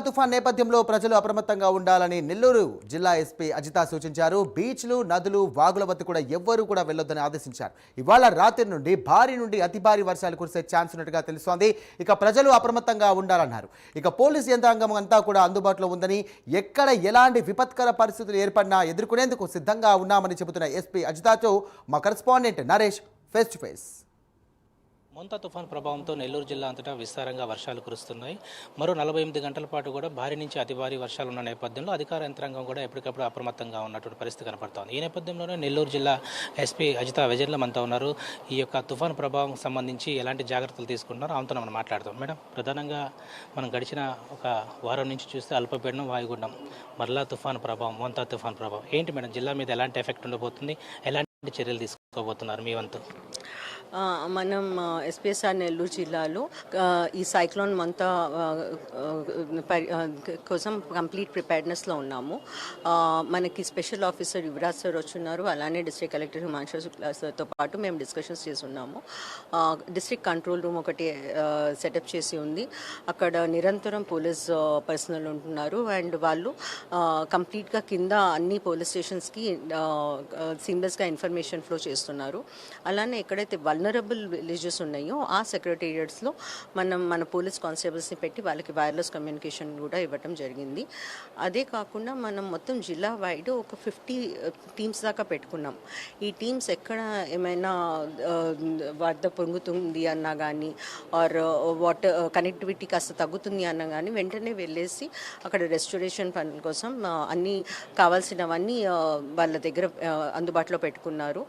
తుఫాన్ నేపథ్యంలో ప్రజలు అప్రమత్తంగా ఉండాలని నెల్లూరు జిల్లా ఎస్పీ అజిత సూచించారు. బీచ్లు, నదులు, వాగుల వద్ద కూడా ఎవ్వరూ కూడా వెళ్లొద్దని ఆదేశించారు. ఇవాళ రాత్రి నుండి భారీ నుండి అతి భారీ వర్షాలు కురిసే ఛాన్స్ ఉన్నట్టుగా తెలుస్తోంది. ఇక ప్రజలు అప్రమత్తంగా ఉండాలన్నారు. ఇక పోలీసు యంత్రాంగం అంతా కూడా అందుబాటులో ఉందని, ఎక్కడ ఎలాంటి విపత్కర పరిస్థితులు ఏర్పడినా ఎదుర్కొనేందుకు సిద్ధంగా ఉన్నామని చెబుతున్న ఎస్పీ అజితతో మా correspondent Naresh face to face. Montha తుఫాన్ ప్రభావంతో నెల్లూరు జిల్లా అంతటా విస్తారంగా వర్షాలు కురుస్తున్నాయి. మరో 48 గంటల పాటు కూడా భారీ నుంచి అతి భారీ వర్షాలు ఉన్న నేపథ్యంలో అధికార యంత్రాంగం కూడా ఎప్పటికప్పుడు అప్రమత్తంగా ఉన్నటువంటి పరిస్థితి కనపడుతోంది. ఈ నేపథ్యంలోనే నెల్లూరు జిల్లా ఎస్పీ అజిత విజయన్ల మనతో ఉన్నారు. ఈ యొక్క తుఫాన్ ప్రభావం సంబంధించి ఎలాంటి జాగ్రత్తలు తీసుకుంటున్నారో ఆమెతో మనం మాట్లాడతాం. మేడం, ప్రధానంగా మనం గడిచిన ఒక వారం నుంచి చూస్తే అల్పపీడనం, వాయుగుండం, మరలా తుఫాన్ ప్రభావం, మోంతా తుఫాన్ ప్రభావం ఏంటి మేడం? జిల్లా మీద ఎలాంటి ఎఫెక్ట్ ఉండబోతుంది? ఎలాంటి చర్యలు తీసుకోబోతున్నారు మీ వంతు? మనం ఎస్పీఎస్ఆర్ నెల్లూరు జిల్లాలో ఈ సైక్లోన్ మంతా కోసం కంప్లీట్ ప్రిపేర్నెస్లో ఉన్నాము. మనకి స్పెషల్ ఆఫీసర్ యువరాజ్ సార్ వచ్చున్నారు, అలానే డిస్ట్రిక్ట్ కలెక్టర్ హిమాంశు శుక్లా సార్తో పాటు మేము డిస్కషన్స్ చేస్తున్నాము. డిస్ట్రిక్ట్ కంట్రోల్ రూమ్ ఒకటి సెటప్ చేసి ఉంది. అక్కడ నిరంతరం పోలీస్ పర్సనల్ ఉంటున్నారు అండ్ వాళ్ళు కంప్లీట్గా కింద అన్ని పోలీస్ స్టేషన్స్కి సీమ్లెస్గా ఇన్ఫర్మేషన్ ఫ్లో చేస్తున్నారు. అలానే ఎక్కడైతే వల్నరబుల్ విలేజెస్ ఉన్నాయో ఆ సెక్రటేరియట్స్లో మన పోలీస్ కానిస్టేబుల్స్ని పెట్టి వాళ్ళకి వైర్లెస్ కమ్యూనికేషన్ కూడా ఇవ్వటం జరిగింది. అదే కాకుండా మనం మొత్తం జిల్లా వైడ్ ఒక 50 టీమ్స్ దాకా పెట్టుకున్నాం. ఈ టీమ్స్ ఎక్కడ ఏమైనా వరద పొంగుతుంది అన్నా కానీ ఆర్ వాటర్ కనెక్టివిటీ కాస్త తగ్గుతుంది అన్నా కానీ వెంటనే వెళ్ళేసి అక్కడ రెస్టోరేషన్ పనుల కోసం అన్నీ కావాల్సినవన్నీ వాళ్ళ దగ్గర అందుబాటులో పెట్టుకున్నారు.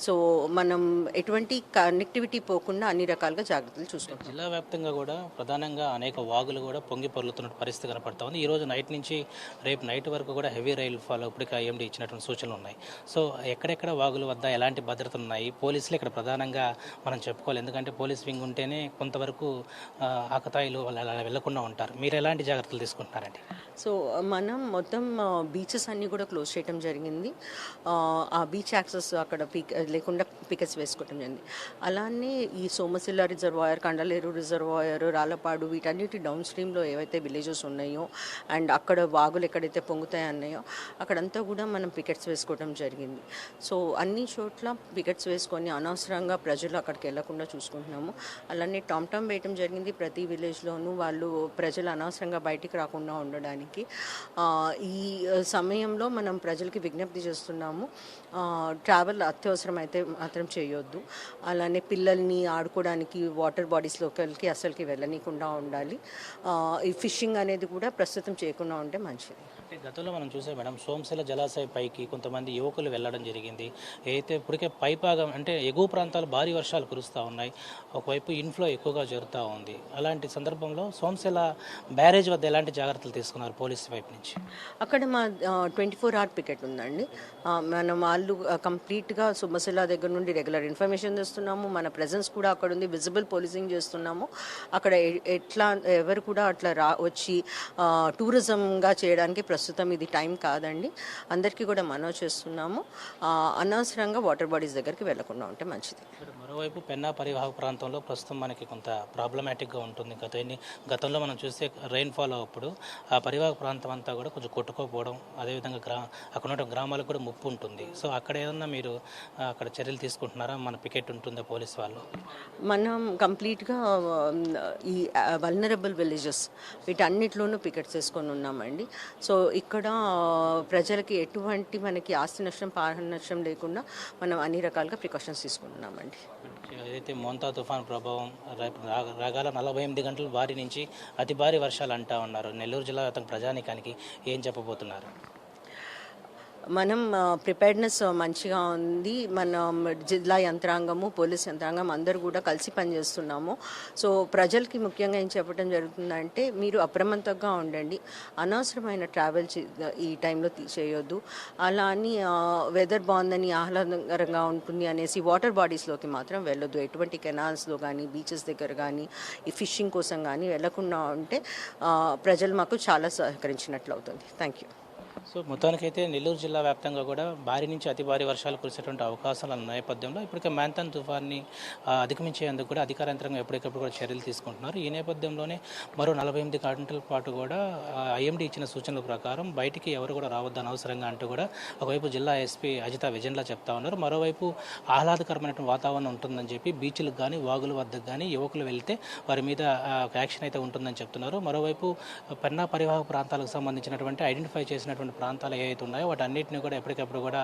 సో మనం ఎటువంటి కనెక్టివిటీ పోకుండా అన్ని రకాలుగా జాగ్రత్తలు చూసుకుంటాం. జిల్లా వ్యాప్తంగా కూడా ప్రధానంగా అనేక వాగులు కూడా పొంగి పొర్లుతున్న పరిస్థితి కనపడతా ఉంది. ఈ రోజు నైట్ నుంచి రేపు నైట్ వరకు కూడా హెవీ రైల్ ఫాల్ ఇప్పటికే ఐఎండీ ఇచ్చినటువంటి సూచనలు ఉన్నాయి. సో ఎక్కడెక్కడ వాగుల వద్ద ఎలాంటి భద్రతలు ఉన్నాయి? పోలీసులు ఇక్కడ ప్రధానంగా మనం చెప్పుకోవాలి, ఎందుకంటే పోలీస్ వింగ్ ఉంటేనే కొంతవరకు ఆకతాయిలు వాళ్ళు అలా వెళ్లకుండా ఉంటారు. మీరు ఎలాంటి జాగ్రత్తలు తీసుకుంటున్నారండి? సో మనం మొత్తం బీచెస్ అన్నీ కూడా క్లోజ్ చేయడం జరిగింది. ఆ బీచ్ యాక్సెస్ అక్కడ లేకుండా పికెట్స్ వేసుకోవడం జరిగింది. అలానే ఈ సోమశిల రిజర్వాయర్, కండలేరు రిజర్వాయర్, రాళ్ళపాడు వీటన్నిటి డౌన్ స్ట్రీమ్లో ఏవైతే విలేజెస్ ఉన్నాయో అండ్ అక్కడ వాగులు ఎక్కడైతే పొంగుతాయి అన్నాయో అక్కడంతా కూడా మనం పికెట్స్ వేసుకోవడం జరిగింది. సో అన్ని చోట్ల పికెట్స్ వేసుకొని అనవసరంగా ప్రజలు అక్కడికి వెళ్లకుండా చూసుకుంటున్నాము. అలానే టామ్ వేయటం జరిగింది ప్రతి విలేజ్లోనూ, వాళ్ళు ప్రజలు అనవసరంగా బయటికి రాకుండా ఉండడానికి. ఈ సమయంలో మనం ప్రజలకి విజ్ఞప్తి చేస్తున్నాము, ట్రావెల్ అత్యవసరం అయితే మాత్రం చేయొద్దు. అలానే పిల్లల్ని ఆడుకోవడానికి వాటర్ బాడీస్లోకి అసలుకి వెళ్ళనీయకుండా ఉండాలి. ఈ ఫిషింగ్ అనేది కూడా ప్రస్తుతం చేయకుండా ఉంటే మంచిది. గతంలో మనం చూసే మేడం, సోమశిల జలాశయ పైకి కొంతమంది యువకులు వెళ్ళడం జరిగింది. అయితే ఇప్పటికే పైపాగం అంటే ఎగువ ప్రాంతాలు భారీ వర్షాలు కురుస్తూ ఉన్నాయి, ఒకవైపు ఇన్ఫ్లో ఎక్కువగా జరుగుతూ ఉంది. అలాంటి సందర్భంలో సోమశిల బ్యారేజ్ వద్ద ఎలాంటి జాగ్రత్తలు తీసుకున్నారు పోలీసు వైపు నుంచి? అక్కడ మా 24 hour పికెట్ ఉందండి. మనం వాళ్ళు కంప్లీట్గా సోమశిల దగ్గర నుండి రెగ్యులర్ ఇన్ఫర్మేషన్ చేస్తున్నాము. మన ప్రెజెన్స్ కూడా అక్కడ ఉంది, విజిబుల్ పోలీసింగ్ చేస్తున్నాము. అక్కడ ఎట్లా ఎవరు కూడా అట్లా వచ్చి టూరిజంగా చేయడానికి ప్రస్తుతం ఇది టైం కాదండి. అందరికీ కూడా మనవి చేస్తున్నాము, అనవసరంగా వాటర్ బాడీస్ దగ్గరికి వెళ్లకుండా ఉంటే మంచిది. మరోవైపు పెన్నా పరివాహక ప్రాంతంలో ప్రస్తుతం మనకి కొంత ప్రాబ్లమాటిక్గా ఉంటుంది. గతంలో మనం చూస్తే రెయిన్ఫాల్ అప్పుడు ఆ పరివాహక ప్రాంతం అంతా కూడా కొంచెం కొట్టుకోపోవడం, అదేవిధంగా అక్కడ ఉన్న గ్రామాలకు కూడా ముప్పు ఉంటుంది. సో అక్కడ ఏదన్నా మీరు అక్కడ చర్యలు తీసుకుంటున్నారా? మన పికెట్ ఉంటుందా పోలీస్ వాళ్ళు? మనం కంప్లీట్గా ఈ వల్నరబుల్ విలేజెస్ వీటన్నిటిలోనూ పికెట్స్ వేసుకొని ఉన్నామండి. సో ఇక్కడ ప్రజలకి ఎటువంటి మనకి ఆస్తి నష్టం, ప్రాణ నష్టం లేకుండా మనం అన్ని రకాలుగా ప్రికాషన్స్ తీసుకుంటున్నామండి. ఏదైతే మోంతా తుఫాన్ ప్రభావం రాగాల 48 గంటలు భారీ నుంచి అతి భారీ వర్షాలు అంటా ఉన్నారు. నెల్లూరు జిల్లా ప్రజానీకానికి ఏం చెప్పబోతున్నారు? మనం ప్రిపేర్డ్నెస్ మంచిగా ఉంది. మన జిల్లా యంత్రాంగము, పోలీస్ యంత్రాంగం అందరూ కూడా కలిసి పనిచేస్తున్నాము. సో ప్రజలకి ముఖ్యంగా ఏం చెప్పడం జరుగుతుందంటే, మీరు అప్రమత్తంగా ఉండండి, అనవసరమైన ట్రావెల్ ఈ టైంలో చేయొద్దు. అలా అని వెదర్ బాగుందని ఆహ్లాదకరంగా ఉంటుంది అనేసి వాటర్ బాడీస్లోకి మాత్రం వెళ్ళొద్దు. ఎటువంటి కెనాల్స్లో కానీ బీచెస్ దగ్గర కానీ ఈ ఫిషింగ్ కోసం కానీ వెళ్లకుండా ఉంటే ప్రజలు మాకు చాలా సహకరించినట్లు అవుతుంది. Thank you. సో మొత్తానికైతే నెల్లూరు జిల్లా వ్యాప్తంగా కూడా భారీ నుంచి అతి భారీ వర్షాలు కురిసేటువంటి అవకాశాలు ఉన్న నేపథ్యంలో ఇప్పటికే మ్యాంతాన్ తుఫాన్ని అధిగమించేందుకు కూడా అధికార యంత్రాంగం ఎప్పటికప్పుడు కూడా చర్యలు తీసుకుంటున్నారు. ఈ నేపథ్యంలోనే మరో 48 గంటల పాటు కూడా ఐఎండీ ఇచ్చిన సూచనల ప్రకారం బయటికి ఎవరు కూడా రావద్దని అవసరంగా అంటూ కూడా ఒకవైపు జిల్లా ఎస్పీ అజితా విజయన్లా చెప్తా ఉన్నారు. మరోవైపు ఆహ్లాదకరమైనటువంటి వాతావరణం ఉంటుందని చెప్పి బీచ్లకు కానీ వాగుల వద్దకు కానీ యువకులు వెళ్తే వారి మీద ఒక యాక్షన్ అయితే ఉంటుందని చెప్తున్నారు. మరోవైపు పెన్నా పరివాహక ప్రాంతాలకు సంబంధించినటువంటి ఐడెంటిఫై చేసినటువంటి ప్రాంతాలు ఏవైతే ఉన్నాయో వాటన్నిటిని కూడా ఎప్పటికప్పుడు కూడా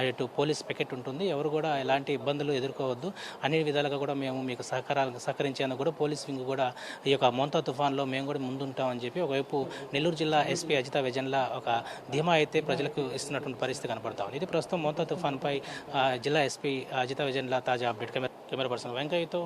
ఇటు పోలీస్ పికెట్ ఉంటుంది. ఎవరు కూడా ఎలాంటి ఇబ్బందులు ఎదుర్కోవద్దు, అన్ని విధాలుగా కూడా మేము మీకు సహకరించేందుకు కూడా పోలీస్ వింగ్ కూడా ఈ యొక్క మోంతా తుఫాన్లో మేము కూడా ముందుంటామని చెప్పి ఒకవైపు నెల్లూరు జిల్లా ఎస్పీ అజితా విజయన్లా ఒక ధీమా అయితే ప్రజలకు ఇస్తున్నటువంటి పరిస్థితి కనపడతా ఉంది. ఇది ప్రస్తుతం మోంతా తుఫాన్పై జిల్లా ఎస్పీ అజితా విజయన్లా తాజా అప్డేట్. Camera person వెంకయ్యతో